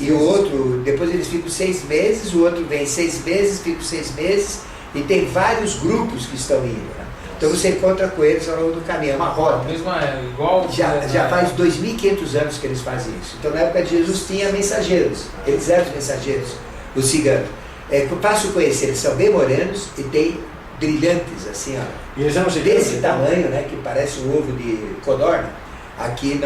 E o outro, depois eles ficam 6 meses, o outro vem 6 meses, fica 6 meses, e tem vários grupos que estão indo. Né? Então você encontra com eles ao longo do caminho, é uma rota. Já faz 2.500 anos que eles fazem isso. Então na época de Jesus tinha mensageiros, eles eram os mensageiros, os ciganos. Passo a conhecer, eles são bem morenos e tem brilhantes assim, ó, desse tamanho, né, que parece um ovo de codorna, aqui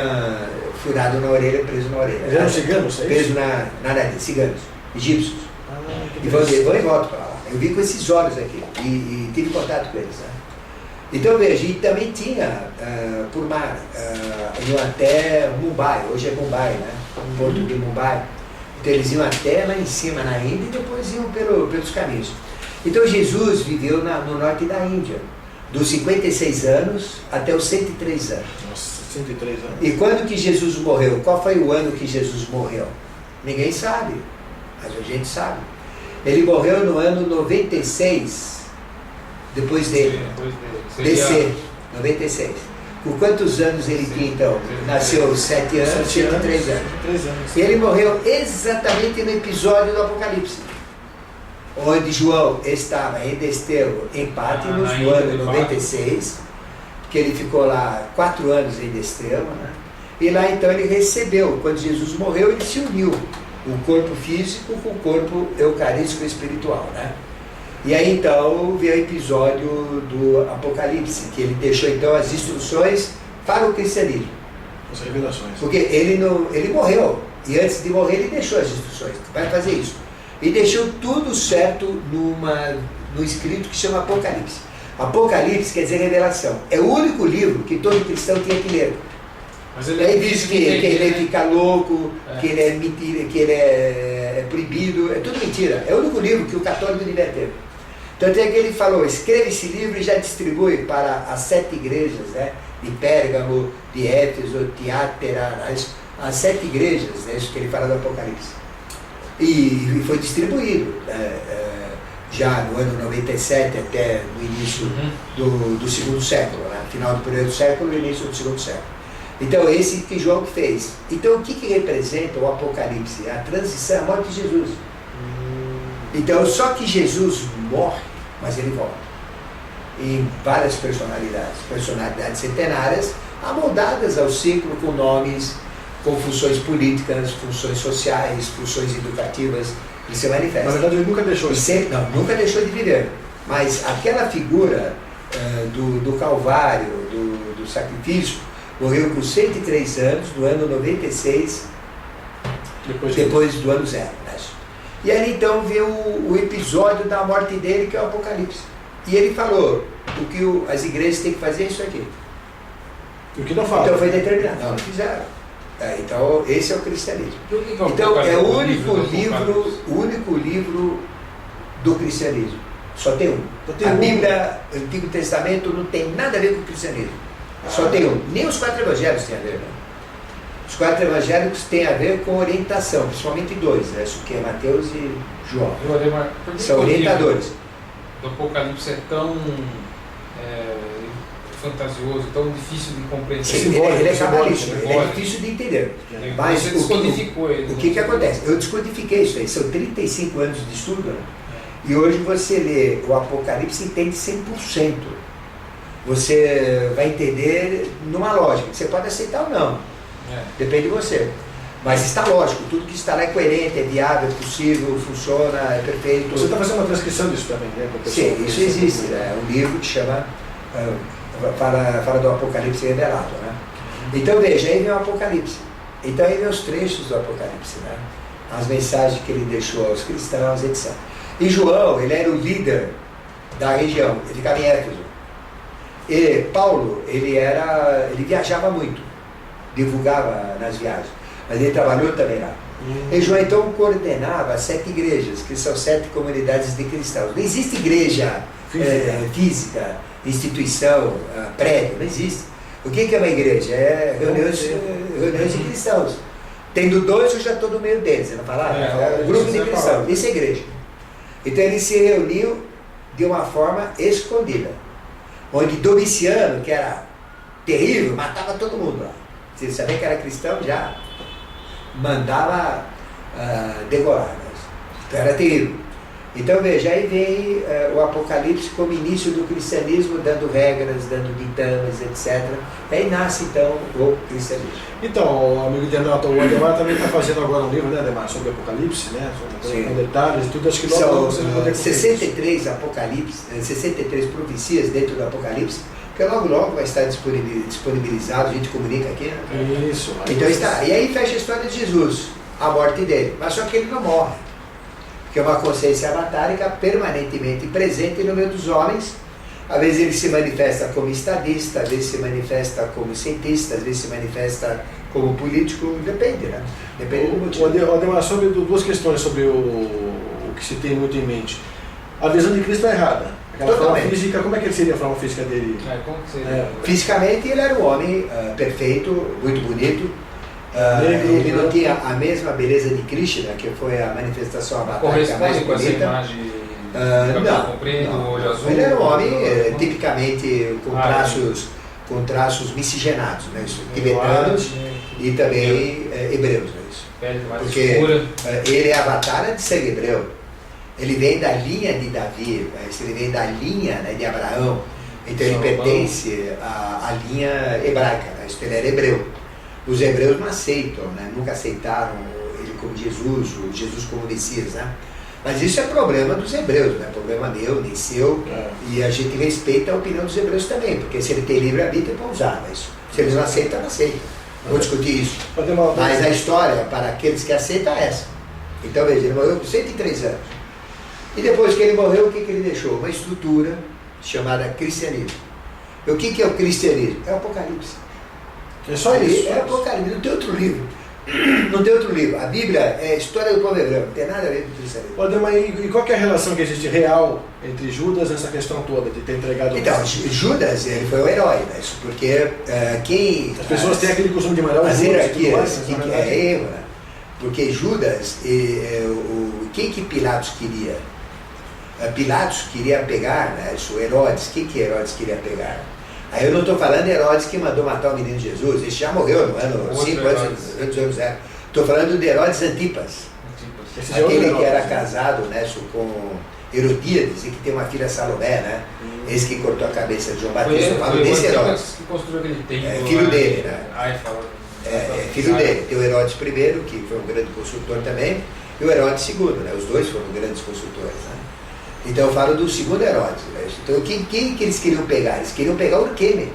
furado na orelha, preso na orelha. Eles eram ciganos, é isso? Preso na nariz, ciganos, egípcios. E vão e voltam para lá. Eu vi com esses olhos aqui e tive contato com eles. Né? Então veja, e também tinha por mar, iam até Mumbai, hoje é Mumbai, né? O porto de Mumbai. Então eles iam até lá em cima na Índia e depois iam pelos caminhos. Então Jesus viveu no norte da Índia, dos 56 anos até os 103 anos. Nossa, 103 anos. E quando que Jesus morreu? Qual foi o ano que Jesus morreu? Ninguém sabe, mas a gente sabe. Ele morreu no ano 96, depois dele. DC, 96. Com quantos anos ele tinha então? Nasceu 7 anos, 103 anos. E ele morreu exatamente no episódio do Apocalipse, onde João estava em Desterro, em Patmos, no ano 96, que ele ficou lá 4 anos em Desterro, né? E lá então ele recebeu, quando Jesus morreu, ele se uniu o corpo físico com o corpo eucarístico espiritual, né? E aí então veio o episódio do Apocalipse, que ele deixou então as instruções para o cristianismo. As revelações. Porque ele morreu, e antes de morrer ele deixou as instruções, vai fazer isso. E deixou tudo certo no escrito que chama Apocalipse. Apocalipse quer dizer revelação. É o único livro que todo cristão tinha que ler. Mas ele aí diz que ele fica louco, que ele é mentira, que ele é proibido, é tudo mentira. É o único livro que o católico devia ter. Tanto é que ele falou, escreve esse livro e já distribui para as 7 igrejas, né? De Pérgamo, de Éfeso, Tiátira, as 7 igrejas, né? Isso que ele fala do Apocalipse. E foi distribuído já no ano 97 até no início do segundo século, né? Final do primeiro século e início do segundo século. Então esse que João fez. Então o que representa o Apocalipse? A transição, a morte de Jesus. Então só que Jesus morre, mas ele volta. Em várias personalidades centenárias, amoldadas ao ciclo com nomes, com funções políticas, funções sociais, funções educativas, que se manifestam. Na verdade ele nunca deixou isso. Nunca deixou de viver. Mas aquela figura do Calvário, do sacrifício, morreu com 103 anos, do ano 96, depois do ano 0. Né? E aí então veio o episódio da morte dele, que é o Apocalipse. E ele falou, o que as igrejas têm que fazer é isso aqui. E o que não fala? Então foi determinado. Não fizeram. Então esse é o cristianismo. Então é o único livro do cristianismo. Só tem um. A Bíblia, o Antigo Testamento, não tem nada a ver com o cristianismo. Só tem um. Nem os 4 evangelhos têm a ver, não. Os 4 evangélicos têm a ver com orientação, principalmente 2, né? Isso que é Mateus e João. São orientadores. O Apocalipse é tão fantasioso, tão difícil de compreender. Sim, ele é cabalístico, ele é difícil de entender. Mas o que acontece? Eu descodifiquei isso aí, são 35 anos de estudo, né? E hoje você lê o Apocalipse e entende 100%. Você vai entender numa lógica, que você pode aceitar ou não. Depende de você. Mas está lógico, tudo que está lá é coerente, é viável, é possível, funciona, é perfeito. Você está fazendo uma transcrição disso também, né? Sim, isso existe. É um livro que chama, fala do Apocalipse revelado. Né? Então veja, aí vem o Apocalipse. Então aí vem os trechos do Apocalipse, né? As mensagens que ele deixou aos cristãos, etc. E João, ele era o líder da região, ele ficava em Éfeso. E Paulo, ele viajava muito, divulgava nas viagens, mas ele trabalhou também lá. E João então coordenava 7 igrejas, que são 7 comunidades de cristãos. Não existe igreja física, instituição, prédio, não existe. O que é uma igreja? É reuniões de cristãos. Tendo 2, eu já estou no meio deles, você não falava? Um grupo de cristãos, isso é igreja. Então ele se reuniu de uma forma escondida, onde Domiciano, que era terrível, matava todo mundo lá. Se ele sabia que era cristão, já mandava devorar. Então era terrível. Então veja, aí vem o Apocalipse como início do cristianismo, dando regras, dando ditames, etc. Aí nasce então o cristianismo. Então, amigo internauta, o Ademar também está fazendo agora um livro, né, Ademar, sobre o Apocalipse, né? Com detalhes e tudo, acho que logo você vai poder 63 Apocalipse, 63 profecias dentro do Apocalipse, que logo vai estar disponibilizado, a gente comunica aqui, né? Isso. Então está. E aí fecha a história de Jesus, a morte dele. Mas só que ele não morre, porque é uma consciência avatárica permanentemente presente no meio dos homens. Às vezes ele se manifesta como estadista, às vezes se manifesta como cientista, às vezes se manifesta como político, depende, né? Depende do motivo. Ademar, sobre 2 questões sobre o que se tem muito em mente. A visão de Cristo é errada. Aquela forma física, como é que seria a forma física dele? Como que seria? Fisicamente ele era um homem perfeito, muito bonito. Ele não tinha a mesma beleza de Krishna, que foi a manifestação avatárica mais com essa bonita. imagem Não. olho azul? Ele era um homem tipicamente com traços miscigenados, né? Tibetanos e também hebreus. Né? Isso. Pele mais porque escura. ele é avatar de sangue hebreu. Ele vem da linha de Davi, ele vem da linha, né, de Abraão. Então ele pertence à linha hebraica, né? Ele era hebreu. Os hebreus não aceitam, né? Nunca aceitaram ele como Jesus, o Jesus como Messias, né? Mas isso é problema dos hebreus, não é problema meu, nem seu, e a gente respeita a opinião dos hebreus também, porque se ele tem livre-arbítrio, é para usar, mas se eles não aceitam, não aceitam. Vou discutir isso. Mas a história, para aqueles que aceitam, é essa. Então veja, ele morreu com 103 anos. E depois que ele morreu, o que ele deixou? Uma estrutura chamada cristianismo. E o que é o cristianismo? É o Apocalipse. É só isso? É o Apocalipse, não tem outro livro. Não tem outro livro. A Bíblia é a história do povo hebreu, não tem nada a ver com o cristianismo. Ademar, e qual que é a relação que existe real entre Judas nessa questão toda de ter entregado... Então, Judas, ele foi o herói, né? Isso porque quem... As pessoas têm aquele costume de malhar os Judas e tudo mais, que é erro, né? Porque Judas, quem que Pilatos queria? Pilatos queria pegar, né? O Herodes, quem que Herodes queria pegar? Aí eu não estou falando de Herodes que mandou matar o menino Jesus, esse já morreu no ano 5 anos 0. Estou falando de Herodes Antipas, aquele que era casado, né, com Herodíades e que tem uma filha Salomé, né? Esse que cortou a cabeça de João Batista. Eu falo desse Herodes. Que construiu aquele templo, filho dele, né? Filho dele. Tem o Herodes I, que foi um grande consultor também, e o Herodes II, né? Os dois foram grandes consultores, né? Então eu falo do segundo Herodes. Né? Então quem que eles queriam pegar? Eles queriam pegar o Urqueme.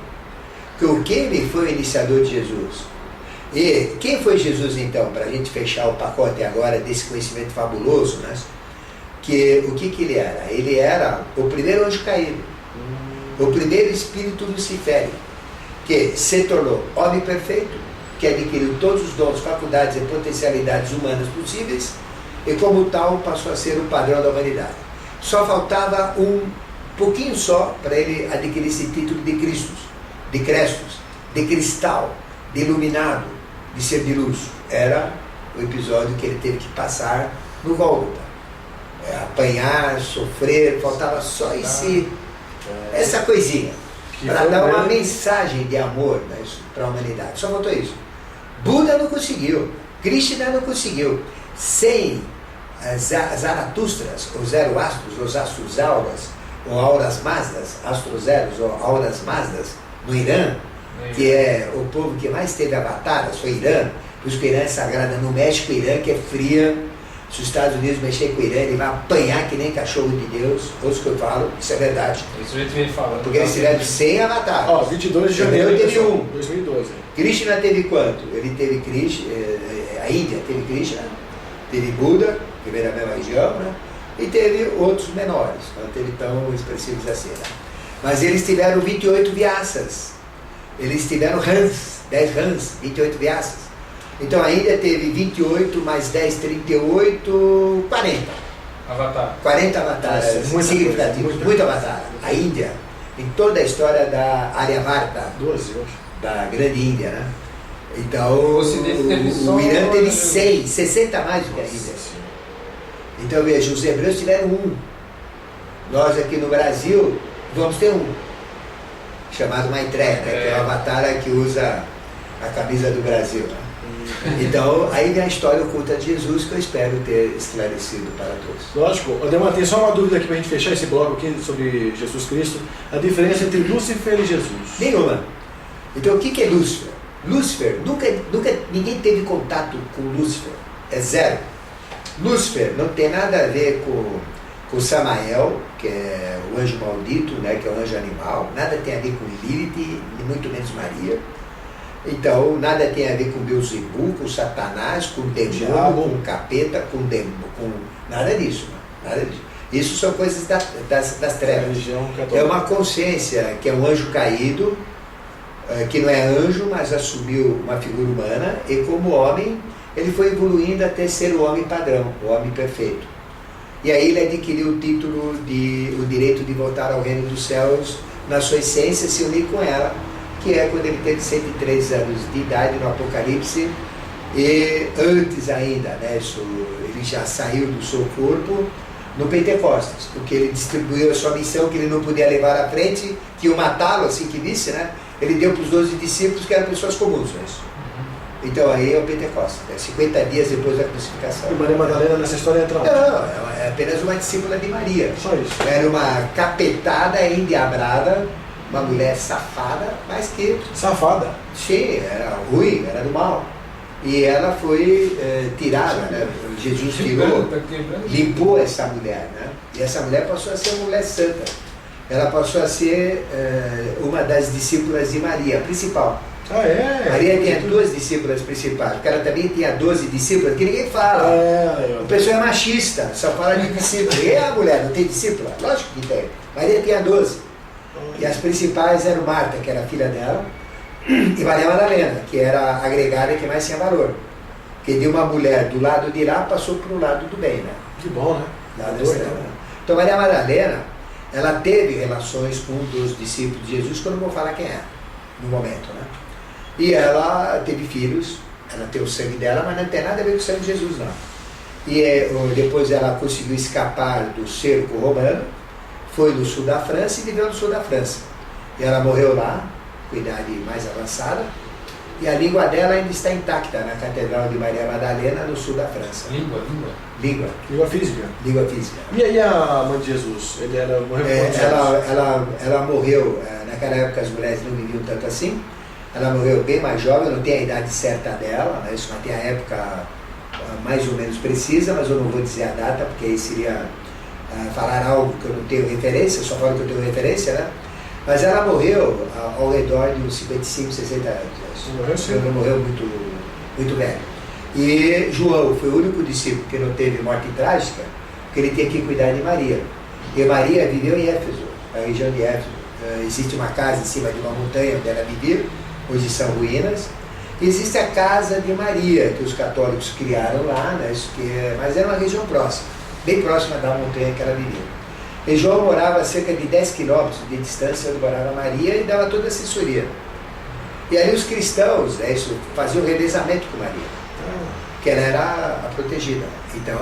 Porque o Urqueme foi o iniciador de Jesus. E quem foi Jesus então? Para a gente fechar o pacote agora desse conhecimento fabuloso, né? Que o que ele era? Ele era o primeiro anjo caído. O primeiro espírito luciférico. Que se tornou homem perfeito, que adquiriu todos os dons, faculdades e potencialidades humanas possíveis, e como tal passou a ser o padrão da humanidade. Só faltava um pouquinho só para ele adquirir esse título de Cristos, de Crestos, de cristal, de iluminado, de ser de luz. Era o episódio que ele teve que passar no Gólgota. Apanhar, sofrer, faltava só essa coisinha, para dar uma mensagem de amor, né, para a humanidade. Só faltou isso. Buda não conseguiu, Krishna não conseguiu. Sem Zaratustras, os Zoroastros, os Astros Auras, ou Auras Mazdas, Astros Zeros, ou Auras Mazdas, no Irã, que é o povo que mais teve avataras, foi Irã, por isso que o Irã é sagrado. No México, Irã, que é fria, Se os Estados Unidos mexer com o Irã, ele vai apanhar que nem cachorro de Deus. Ouço que eu falo, isso é verdade. Isso a gente vem falando. Porque eles tiveram 100 avatares. Ó, 22 de janeiro teve pessoal, um. 2012. Krishna teve quanto? Ele teve Krishna, a Índia teve Krishna, teve Buda, que veio da mesma região, né? E teve outros menores, não teve tão expressivos assim, né? Mas eles tiveram 28 Vyasas. Eles tiveram Hans, 10 Hans, 28 Vyasas. Então a Índia teve 28 mais 10, 38, 40. Avatar. 40 avatares significativos, muito avatar. A Índia, em toda a história da Aryavarta, 12, eu acho. da grande Índia, né? Então O Ocidente teve só o Irã teve 100, 60 mais do que a Índia. Então veja, os hebreus tiveram um. Nós aqui no Brasil vamos ter um, chamado Maitreya, né? Que é o avatar que usa a camisa do Brasil, né? Então, aí vem a história oculta de Jesus, que eu espero ter esclarecido para todos. Lógico. Ademar, tem só uma dúvida aqui para a gente fechar esse bloco aqui sobre Jesus Cristo. A diferença entre Lúcifer e Jesus. Nenhuma. Então, o que é Lúcifer? Lúcifer, nunca ninguém teve contato com Lúcifer. É zero. Lúcifer não tem nada a ver com Samael, que é o anjo maldito, né, que é o anjo animal. Nada tem a ver com Lilith, e muito menos Maria. Então, nada tem a ver com Beelzebub, com Satanás, com demônio, com capeta, com nada disso. Nada disso. Isso são coisas das trevas. É uma consciência que é um anjo caído, que não é anjo, mas assumiu uma figura humana, e como homem, ele foi evoluindo até ser o homem padrão, o homem perfeito. E aí ele adquiriu o título o direito de voltar ao reino dos céus na sua essência, se unir com ela, que é quando ele teve 103 anos de idade no Apocalipse, e antes ainda, né, ele já saiu do seu corpo no Pentecostes, porque ele distribuiu a sua missão que ele não podia levar à frente, que iam matá-lo, assim que disse, né? Ele deu para os 12 discípulos que eram pessoas comuns, né? Então aí é o Pentecostes, né? 50 dias depois da crucificação. E Maria Madalena nessa história entra onde? Não, é apenas uma discípula de Maria. Só isso. Era uma capetada endiabrada, uma mulher safada, mas que... Safada. Sim, era ruim, era do mal. E ela foi tirada, né? Jesus tirou, limpou essa mulher, né? E essa mulher passou a ser uma mulher santa. Ela passou a ser uma das discípulas de Maria, a principal. Ah, é? Maria tinha duas discípulas principais, porque ela também tinha 12 discípulas, que ninguém fala. O pessoal é machista, só fala de discípulos. E a mulher não tem discípula? Lógico que tem. Maria tinha 12. E as principais eram Marta, que era a filha dela, e Maria Madalena, que era a agregada que mais tinha valor. Que de uma mulher do lado de lá passou para o lado do bem, né? Que bom, né? Então Maria Madalena, ela teve relações com um dos discípulos de Jesus, que eu não vou falar quem é, no momento, né? E ela teve filhos, ela tem o sangue dela, mas não tem nada a ver com o sangue de Jesus, não. E depois ela conseguiu escapar do cerco romano, foi no sul da França e viveu no sul da França. E ela morreu lá, com idade mais avançada, e a língua dela ainda está intacta na Catedral de Maria Madalena, no sul da França. Língua física. Língua física. E a mãe de Jesus? Ela morreu com quantos anos? Ela morreu, naquela época as mulheres não viviam tanto assim, ela morreu bem mais jovem, eu não tenho a idade certa dela, né? Isso não tem a época mais ou menos precisa, mas eu não vou dizer a data, porque aí seria falar algo que eu não tenho referência, só falo que eu tenho referência, né? Mas ela morreu ao redor de uns 55, 60 anos. Ela morreu muito velho. E João foi o único discípulo que não teve morte trágica, porque ele tinha que cuidar de Maria. E Maria viveu em Éfeso, na região de Éfeso. Existe uma casa em cima de uma montanha onde ela vivia, hoje são ruínas. E existe a casa de Maria, que os católicos criaram lá, né? Mas era uma região próxima, bem próxima da montanha que ela vivia. E João morava a cerca de 10 quilômetros de distância onde morava Maria e dava toda a assessoria. E ali os cristãos, né, faziam o revezamento com Maria, que ela era a protegida. Então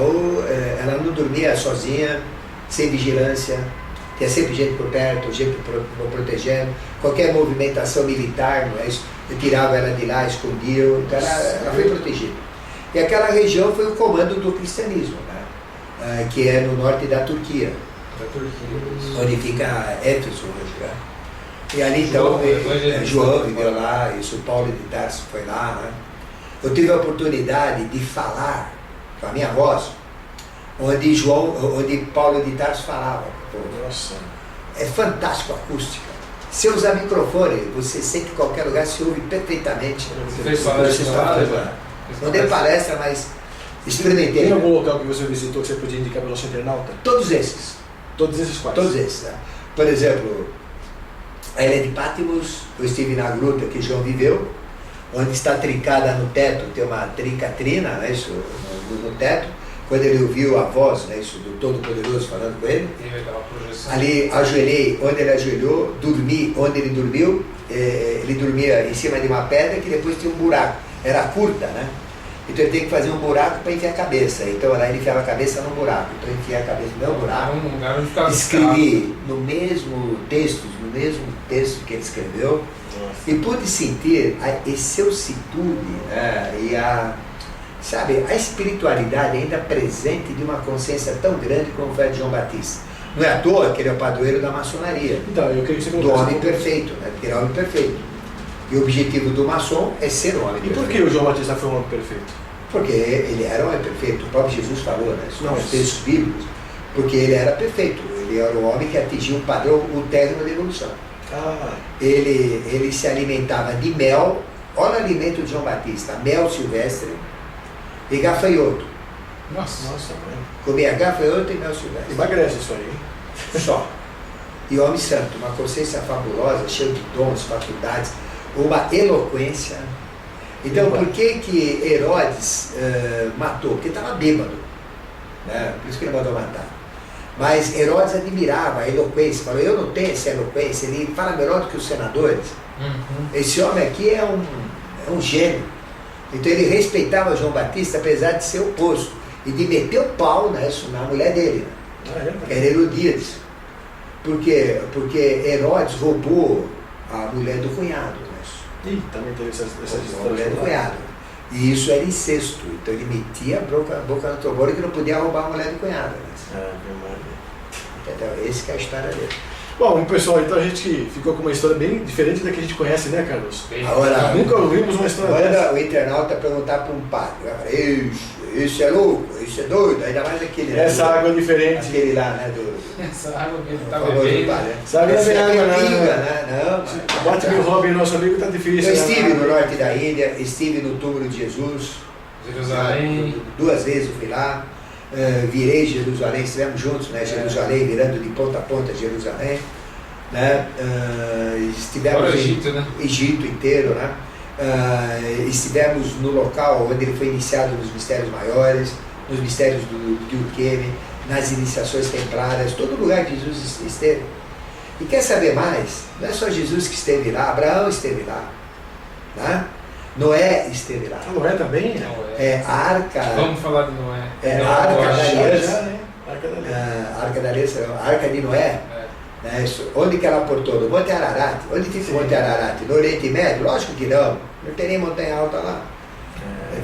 ela não dormia sozinha, sem vigilância, tinha sempre gente por perto, gente protegendo. Qualquer movimentação militar, não é isso? Eu tirava ela de lá, escondia, então ela foi protegida. E aquela região foi o comando do cristianismo, né? Que é no norte da Turquia. Onde fica Éfeso hoje, né? E ali então João viveu lá, isso Paulo de Tarso foi lá, né? Eu tive a oportunidade de falar com a minha voz onde Paulo de Tarso falava. Nossa. É fantástico a acústica. Se eu usar microfone, você sente em qualquer lugar, se ouve perfeitamente. Você fez palestra lá? Não dei palestra, mas experimentei. Tem algum local que você visitou que você podia indicar para o nosso internauta? Todos esses. Todos esses quais? Todos esses. Né? Por exemplo, a Ilha de Patmos, eu estive na gruta que João viveu, onde está trincada no teto, tem uma trincatrina, né, isso, no teto. Quando ele ouviu a voz, né, isso, do Todo-Poderoso falando com ele, ali ajoelhei onde ele ajoelhou, dormi onde ele dormiu, ele dormia em cima de uma pedra que depois tinha um buraco, era curta, né? Então ele tem que fazer um buraco para enfiar a cabeça, então lá ele enfiava a cabeça no buraco, então eu enfiei a cabeça no meu buraco, escrevi no mesmo texto que ele escreveu, e pude sentir a excelsitude, né, e a espiritualidade ainda presente de uma consciência tão grande como foi a de João Batista. Não é à toa que ele é o padroeiro da maçonaria, Então, eu queria que você do homem perfeito, né? Porque ele é o homem perfeito. E o objetivo do maçom é ser o homem E perfeito. por que o João Batista foi um homem perfeito? Porque ele era o homem perfeito. O próprio Jesus falou, né? Isso Não, nos textos bíblicos. Porque ele era perfeito. Ele era o homem que atingiu um padrão, o término da evolução. Ele se alimentava de mel. Olha o alimento de João Batista: mel silvestre e gafanhoto. Nossa. Comia gafanhoto e mel silvestre. Emagrece isso aí, hein? Só. E homem santo, uma consciência fabulosa, cheio de dons, faculdades, uma eloquência. Então, por que Herodes matou? Porque estava bêbado, né? Por isso que ele mandou matar. Mas Herodes admirava a eloquência, falou: eu não tenho essa eloquência, ele fala melhor do que os senadores. Esse homem aqui é um gênio. Então ele respeitava João Batista, apesar de ser oposto, e de meter o pau, né, na mulher dele, que era Herodíades. Porque Herodes roubou a mulher do cunhado. Ih, também teve essas A mulher do cunhado. E isso era incesto. Então ele metia a boca no trombone que não podia roubar a mulher do cunhado. Entendeu? Esse que é a história dele. Bom, pessoal, então a gente ficou com uma história bem diferente da que a gente conhece, né, Carlos? Agora, nunca ouvimos uma história dessa. Manda o internauta perguntar para um padre. Vai falar: isso é louco, isso é doido. Ainda mais aquele. Essa água é diferente. Aquele lá, né? Essa água que ele tá famoso bebendo. padre, né? Sabe, Essa não é água, não. pinga, né? Não. Bate meu Robin, nosso amigo, tá difícil. Eu né? estive no norte da Índia, estive no túmulo de Jesus. Jerusalém. 2 vezes eu fui lá. Virei Jerusalém, estivemos juntos, né? Jerusalém, virando de ponta a ponta Jerusalém. Né? Estivemos Fora o Egito, né? Egito inteiro, né? Estivemos no local onde ele foi iniciado nos mistérios maiores, nos mistérios do Uqueme, nas iniciações templárias, todo lugar que Jesus esteve. E quer saber mais? Não é só Jesus que esteve lá, Abraão esteve lá, né? Noé esteve lá. Noé também? A arca. Vamos falar de Noé. A arca da aliança. Já, né? Arca da aliança. A arca da aliança, a arca de Noé. Né? Onde que ela portou? No Monte Ararat. Onde fica o Monte Ararat? No Oriente Médio? Lógico que não. Não tem nem montanha alta lá.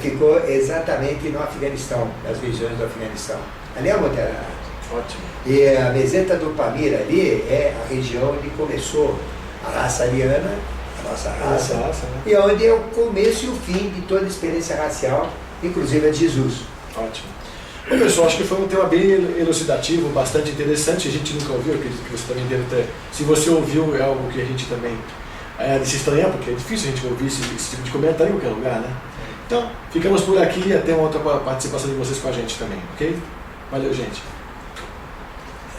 Ficou exatamente no Afeganistão, nas regiões do Afeganistão. Ali é o Monte Ararat. Ótimo. E a meseta do Pamir ali é a região onde começou a raça ariana, a nossa raça, né? e onde é o começo e o fim de toda a experiência racial, inclusive a de Jesus. Ótimo. Bom, pessoal, acho que foi um tema bem elucidativo, bastante interessante. A gente nunca ouviu, acredito que você também deve ter. Se você ouviu, é algo que a gente também de se estranhar, porque é difícil a gente ouvir esse tipo de comentário em qualquer lugar, né? Então, ficamos por aqui e até uma outra participação de vocês com a gente também, ok? Valeu, gente.